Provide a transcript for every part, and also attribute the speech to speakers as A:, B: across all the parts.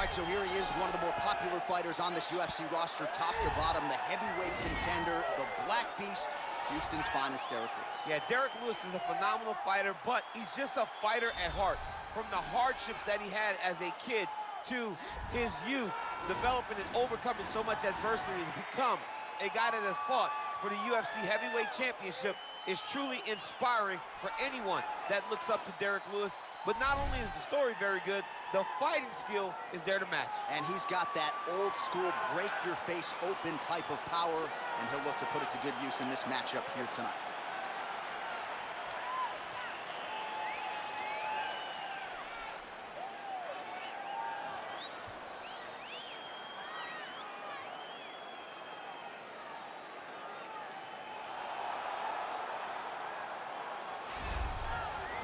A: right, so here he is, one of the more popular fighters on this UFC roster, top to bottom, the heavyweight contender, the Black Beast, Houston's finest, Derrick Lewis.
B: Yeah, Derrick Lewis is a phenomenal fighter, but he's just a fighter at heart. From the hardships that he had as a kid to his youth, developing and overcoming so much adversity to become a guy that has fought for the UFC Heavyweight Championship is truly inspiring for anyone that looks up to Derrick Lewis. But not only is the story very good, the fighting skill is there to match.
A: And he's got that old school break your face open type of power, and he'll look to put it to good use in this matchup here tonight.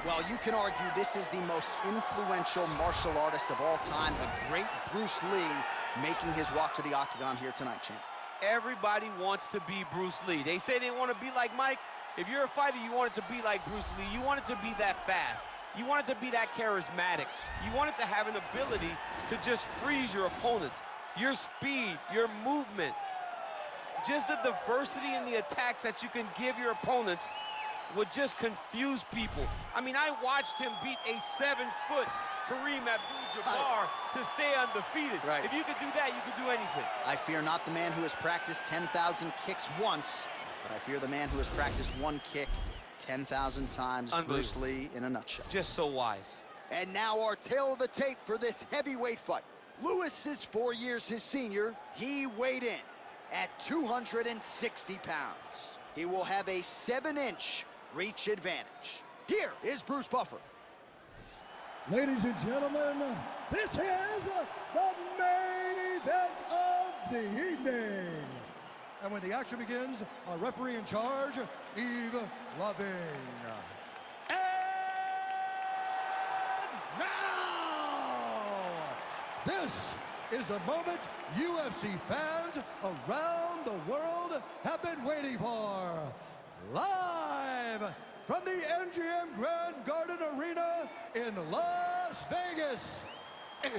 A: Well, you can argue this is the most influential martial artist of all time, the great Bruce Lee, making his walk to the octagon here tonight, champ.
B: Everybody wants to be Bruce Lee. They say they want to be like Mike. If you're a fighter, you want it to be like Bruce Lee. You want it to be that fast. You want it to be that charismatic. You want it to have an ability to just freeze your opponents. Your speed, your movement, just the diversity in the attacks that you can give your opponents would just confuse people. I mean, I watched him beat a 7-foot Kareem Abdul-Jabbar to stay undefeated.
A: Right.
B: If you could do that, you could do anything.
A: I fear not the man who has practiced 10,000 kicks once, but I fear the man who has practiced one kick 10,000 times. Bruce Lee in a nutshell.
B: Just so wise.
A: And now our tail of the tape for this heavyweight fight. Lewis is 4 years his senior. He weighed in at 260 pounds. He will have a 7-inch reach advantage. Here is Bruce Buffer.
C: Ladies and gentlemen, this is the main event of the evening. And when the action begins, our referee in charge, Yves Loving. And now, this is the moment UFC fans around the world have been waiting for. Live from the MGM Grand Garden Arena in Las Vegas, it's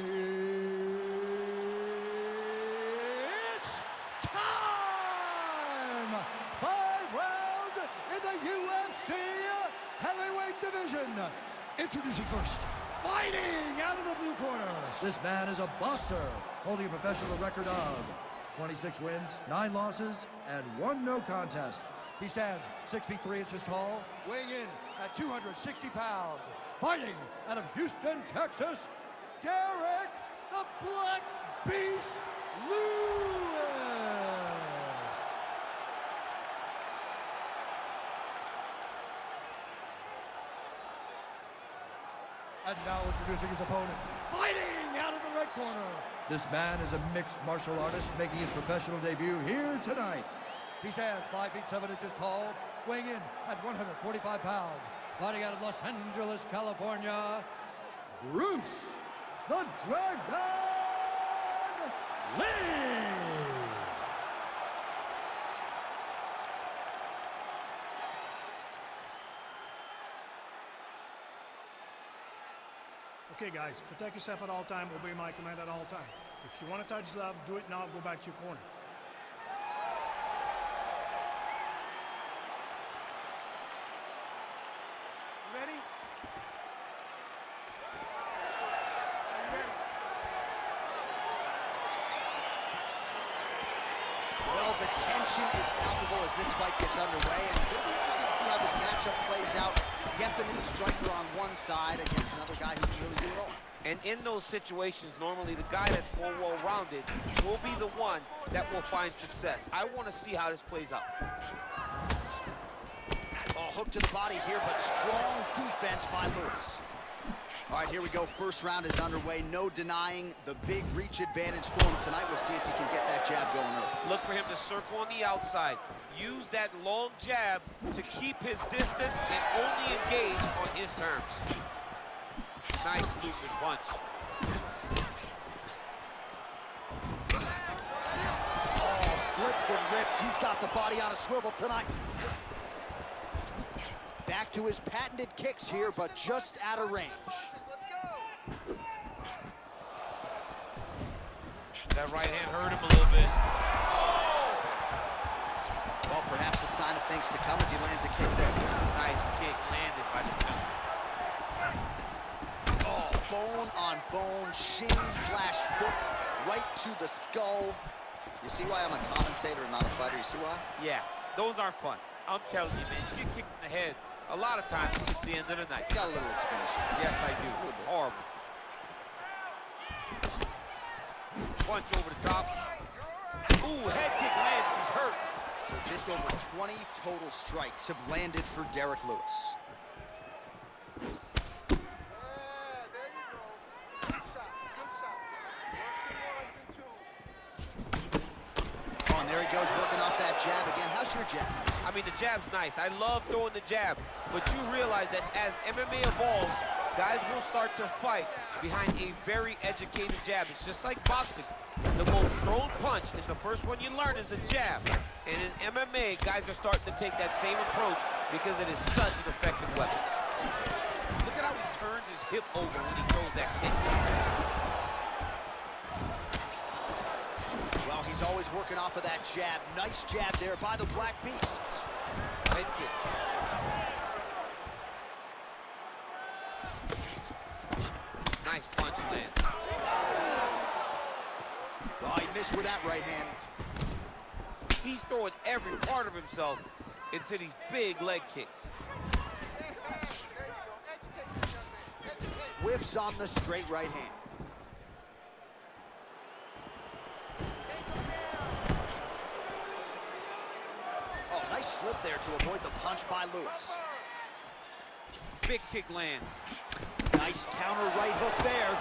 C: time! 5 rounds in the UFC heavyweight division. Introducing first, fighting out of the blue corner. This man is a boxer, holding a professional record of 26 wins, 9 losses, and 1 no contest. He stands 6 feet 3 inches tall, weighing in at 260 pounds. Fighting out of Houston, Texas, Derrick the Black Beast Lewis. And now introducing his opponent, fighting out of the red corner. This man is a mixed martial artist making his professional debut here tonight. He stands 5 feet 7 inches tall, weighing in at 145 pounds. Fighting out of Los Angeles, California, Bruce the Dragon Lee.
D: Okay, guys, protect yourself at all time. Obey my command at all time. If you want to touch love, do it now. Go back to your corner. Ready?
A: Well, the tension is palpable as this fight gets underway, and it'll be interesting to see how this matchup plays out. Definite striker on one side against another guy who can really do it all.
B: And in those situations, normally the guy that's more well-rounded will be the one that will find success. I want to see how this plays out.
A: Oh, hook to the body here, but strong defense by Lewis. All right, here we go. First round is underway. No denying the big reach advantage for him tonight. We'll see if he can get that jab going early.
B: Look for him to circle on the outside. Use that long jab to keep his distance and only engage on his terms. Nice looping punch.
A: Oh, slips and rips. He's got the body on a swivel tonight. Back to his patented kicks here, but just out of range.
B: That right hand hurt him a little bit.
A: Well, perhaps a sign of things to come as he lands a kick there.
B: Nice kick landed by the gentleman.
A: Oh, bone on bone, shin slash foot, right to the skull. You see why I'm a commentator and not a fighter? You see why?
B: Yeah, those aren't fun. I'm telling you, man, you get kicked in the head, a lot of times it's the end of the night.
A: Got a little experience with that.
B: Yes, I do. It's horrible. Punch over the top. Ooh, head kick lands, he's hurt.
A: So just over 20 total strikes have landed for Derrick Lewis.
E: Yeah, there you go. Good shot, good shot. Working ones and twos.
A: Oh, and there he goes, working off that jab again. How's your jab?
B: I mean, the jab's nice. I love throwing the jab, but you realize that as MMA evolves, guys will start to fight behind a very educated jab. It's just like boxing. The most thrown punch is the first one you learn is a jab. And in MMA, guys are starting to take that same approach because it is such an effective weapon. Look at how he turns his hip over when he throws that kick.
A: Well, he's always working off of that jab. Nice jab there by the Black Beast.
B: Head kick. Nice punch lands.
A: Oh, he missed with that right hand.
B: He's throwing every part of himself into these big leg kicks.
A: Whiffs on the straight right hand. Oh, nice slip there to avoid the punch by Lewis.
B: Big kick lands.
A: Nice counter right hook there.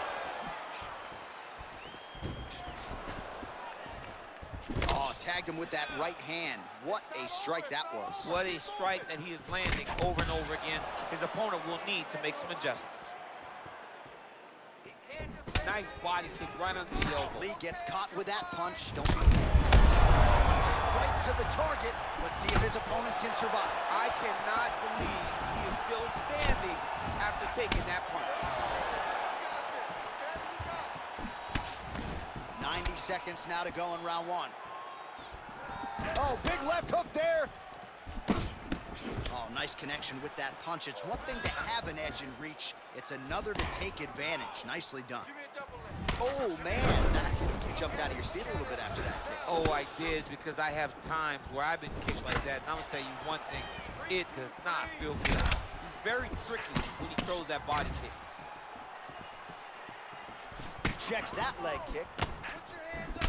A: Oh, tagged him with that right hand. What a strike that was.
B: What a strike that he is landing over and over again. His opponent will need to make some adjustments. Nice body kick right under the elbow.
A: Lee gets caught with that punch. Don't be right to the target. Let's see if his opponent can survive.
B: I cannot believe he is still standing after taking that punch.
A: 90 seconds now to go in round one. Oh, big left hook there. Oh, nice connection with that punch. It's one thing to have an edge and reach. It's another to take advantage. Nicely done. Oh, man. You jumped out of your seat a little bit after that kick.
B: Oh, I did, because I have times where I've been kicked like that. And I'm going to tell you one thing. It does not feel good. He's very tricky when he throws that body kick.
A: Checks that leg kick.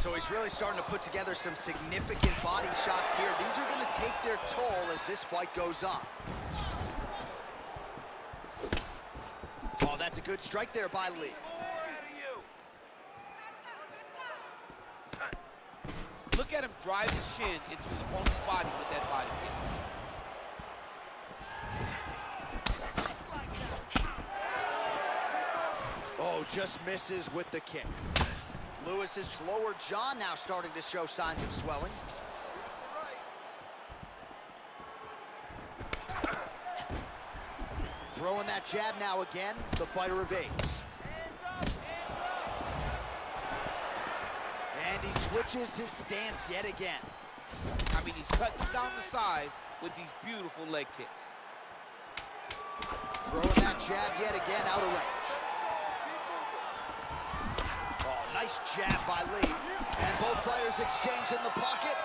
A: So he's really starting to put together some significant body shots here. These are going to take their toll as this fight goes on. Oh, that's a good strike there by Lee.
B: Look at him drive his shin into his opponent's body with that body kick.
A: Oh, just misses with the kick. Lewis's lower jaw now starting to show signs of swelling. Throwing that jab now again. The fighter evades. And he switches his stance yet again.
B: I mean, he's cutting down the size with these beautiful leg kicks.
A: Throwing that jab yet again out of range. Oh, nice jab by Lee. And both fighters exchange in the pocket.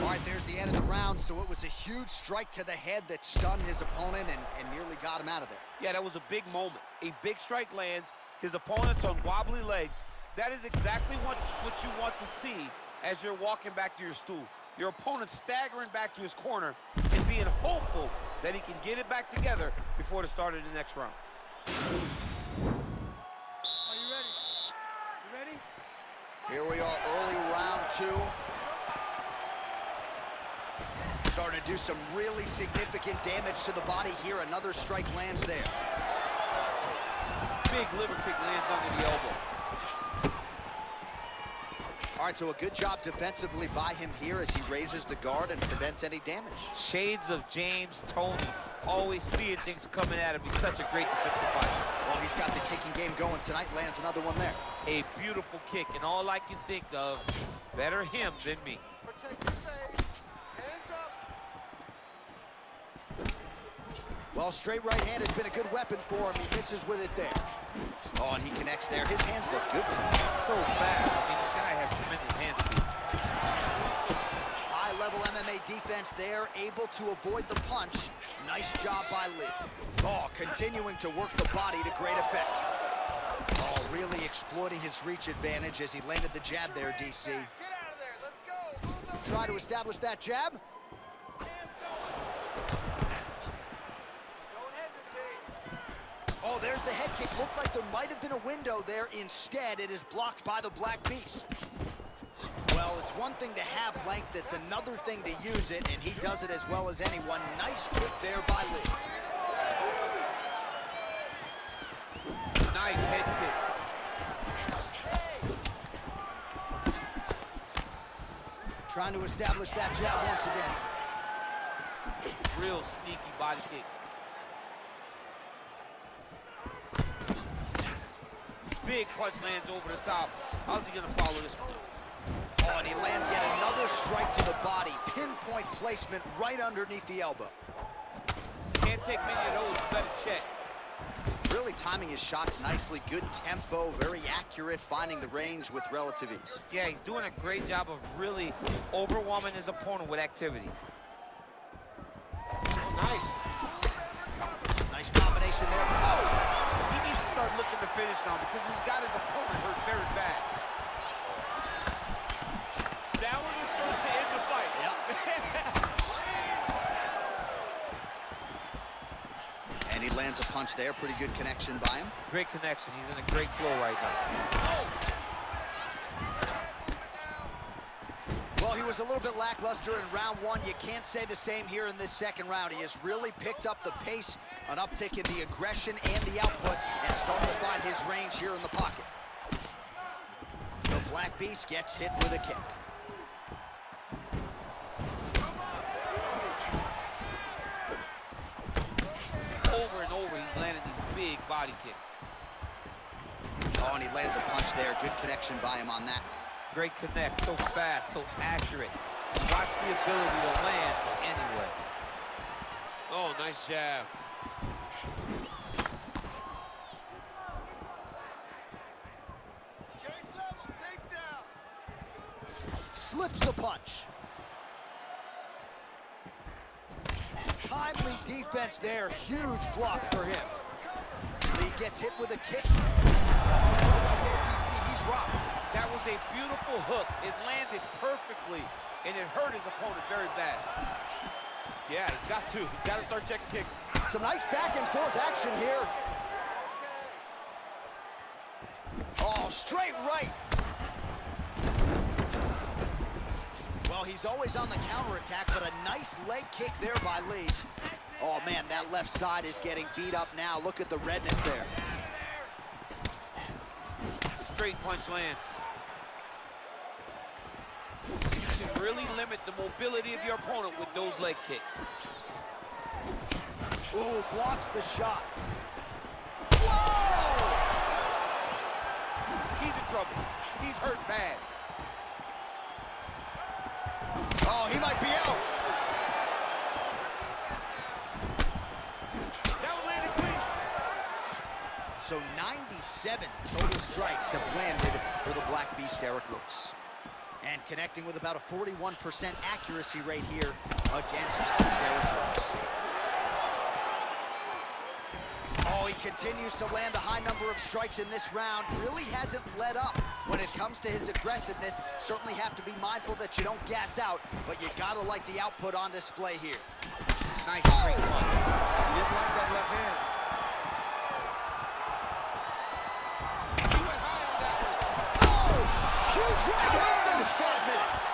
A: All right, there's the end of the round, so it was a huge strike to the head that stunned his opponent and nearly got him out of there.
B: Yeah, that was a big moment. A big strike lands, his opponent's on wobbly legs. That is exactly what you want to see as you're walking back to your stool. Your opponent staggering back to his corner and being hopeful that he can get it back together before the start of the next round.
E: Are you ready? You ready?
A: Here we are, early round two. Starting to do some really significant damage to the body here. Another strike lands there.
B: Big liver kick lands under the elbow.
A: All right, so a good job defensively by him here as he raises the guard and prevents any damage.
B: Shades of James Toney. Always seeing things coming at him. He's such a great defensive fighter.
A: Well, he's got the kicking game going tonight. Lands another one there.
B: A beautiful kick, and all I can think of, better him than me.
E: Protect your face. Hands up.
A: Well, straight right hand has been a good weapon for him. He misses with it there. Oh, and he connects there. His hands look good to me.
B: So fast. I mean, this guy has tremendous hand speed.
A: High-level MMA defense there, able to avoid the punch. Nice job by Lee. Oh, continuing to work the body to great effect. Oh, really exploiting his reach advantage as he landed the jab there, DC.
E: Get out of there. Let's go. Move those
A: Try to establish that jab.
E: Don't hesitate.
A: Oh, there's the head kick. Looked like there might have been a window there. Instead, it is blocked by the Black Beast. Well, it's one thing to have length. It's another thing to use it, and he does it as well as anyone. Nice kick there by Lee.
B: Nice head kick.
A: Trying to establish that jab once again.
B: Real sneaky body kick. Big punch lands over the top. How's he gonna follow this one up?
A: Oh, and he lands yet another strike to the body. Pinpoint placement right underneath the elbow.
B: Can't take many of those. You better check.
A: Really timing his shots nicely. Good tempo, very accurate, finding the range with relative ease.
B: Yeah, he's doing a great job of really overwhelming his opponent with activity.
A: Nice. Nice combination there. Oh!
B: He needs to start looking to finish now because he's got his opponent hurt very bad. That one was going to end the fight.
A: Yep. And he lands a punch there. Pretty good connection by him.
B: Great connection. He's in a great flow right now.
A: Well, he was a little bit lackluster in round one. You can't say the same here in this second round. He has really picked up the pace, an uptick in the aggression and the output, and starting to find his range here in the pocket. The Black Beast gets hit with a kick.
B: Over and over, he's landing these big body kicks.
A: Oh, and he lands a punch there. Good connection by him on that.
B: Great connect, so fast, so accurate. Watch the ability to land anywhere. Oh, nice jab.
E: Change levels. Take down.
A: Slips the punch. Timely defense there. Huge block for him. Lee gets hit with a kick. He's rocked.
B: That was a beautiful hook. It landed perfectly, and it hurt his opponent very bad. Yeah, he's got to. He's got to start checking kicks.
A: Some nice back and forth action here. Oh, straight right. Well, he's always on the counterattack, but a nice leg kick there by Lee. Oh, man, that left side is getting beat up now. Look at the redness there.
B: Straight punch lands. You should really limit the mobility of your opponent with those leg kicks.
A: Ooh, blocks the shot. Whoa!
B: He's in trouble. He's hurt bad.
A: Oh, he might be out.
B: That one landed clean.
A: So 97 total strikes have landed for the Black Beast, Derrick Lewis. And connecting with about a 41% accuracy rate here against Derrick Lewis. Oh, he continues to land a high number of strikes in this round. Really hasn't let up when it comes to his aggressiveness. Certainly have to be mindful that you don't gas out, but you gotta like the output on display here.
B: Nice straight punch. He didn't like that left hand. He went high on that one.
A: Oh, huge right hand! 5 minutes.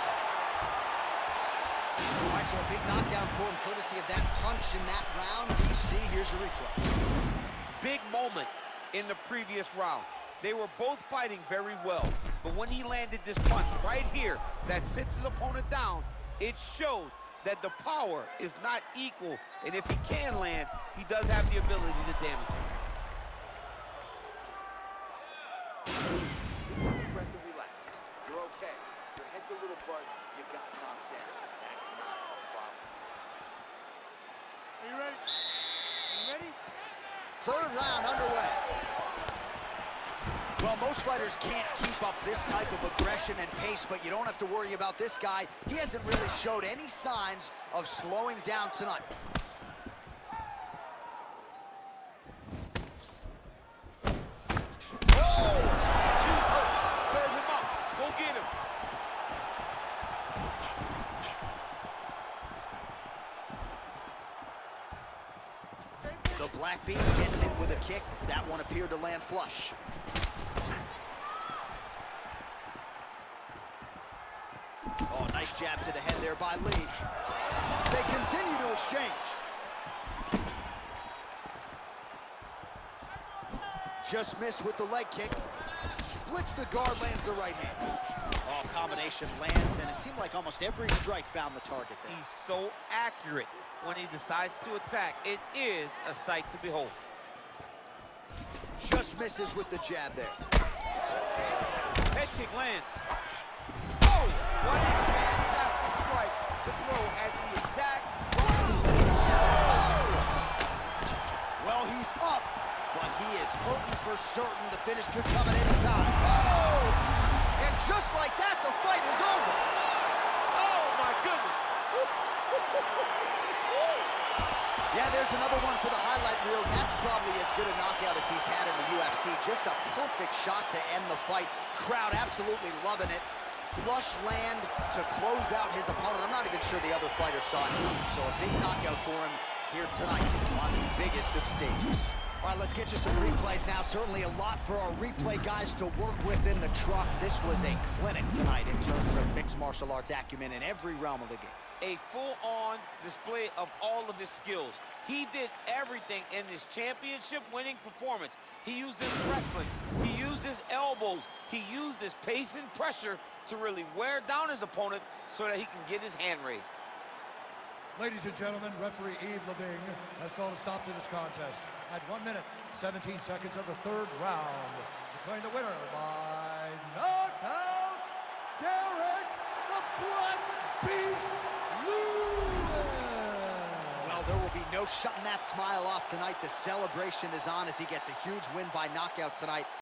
A: All right, so a big knockdown for him, courtesy of that punch in that round. DC, here's a replay.
B: Big moment in the previous round. They were both fighting very well. But when he landed this punch right here that sits his opponent down, it showed that the power is not equal. And if he can land, he does have the ability to damage him.
A: Take a breath and relax. You're okay. Your head's a little buzzed. You got knocked down. That's not a problem.
E: Are you ready? You ready?
A: Third round underway. Well, most fighters can't keep up this type of aggression and pace, but you don't have to worry about this guy. He hasn't really showed any signs of slowing down tonight.
B: Oh! He's hurt. Serve him up. Go get him.
A: The Black Beast gets hit with a kick. That one appeared to land flush. Oh, nice jab to the head there by Lee. They continue to exchange. Just missed with the leg kick. Splits the guard, lands the right hand. Oh, combination lands, and it seemed like almost every strike found the target there.
B: He's so accurate when he decides to attack. It is a sight to behold.
A: Just misses with the jab there.
B: Head kick lands. Oh, what a fantastic strike to throw at the exact
A: Well, he's up, but he is hurting for certain. The finish could come at any time. Oh! And just like that, the fight is over.
B: Oh, my goodness.
A: Yeah, there's another one for the highlight reel. That's probably as good a knockout as he's had in the UFC. Just a perfect shot to end the fight. Crowd absolutely loving it. Flush land to close out his opponent. I'm not even sure the other fighter saw it coming. So a big knockout for him here tonight on the biggest of stages. All right, let's get you some replays now. Certainly a lot for our replay guys to work with in the truck. This was a clinic tonight in terms of mixed martial arts acumen in every realm of the game.
B: A full-on display of all of his skills. He did everything in this championship-winning performance. He used his wrestling. He used his elbows. He used his pace and pressure to really wear down his opponent so that he can get his hand raised.
C: Ladies and gentlemen, referee Yves Leving has called a stop to this contest at 1 minute, 17 seconds of the third round. Declaring the winner by knockout, Derrick the Black Beast Lewis.
A: Well, there will be no shutting that smile off tonight. The celebration is on as he gets a huge win by knockout tonight.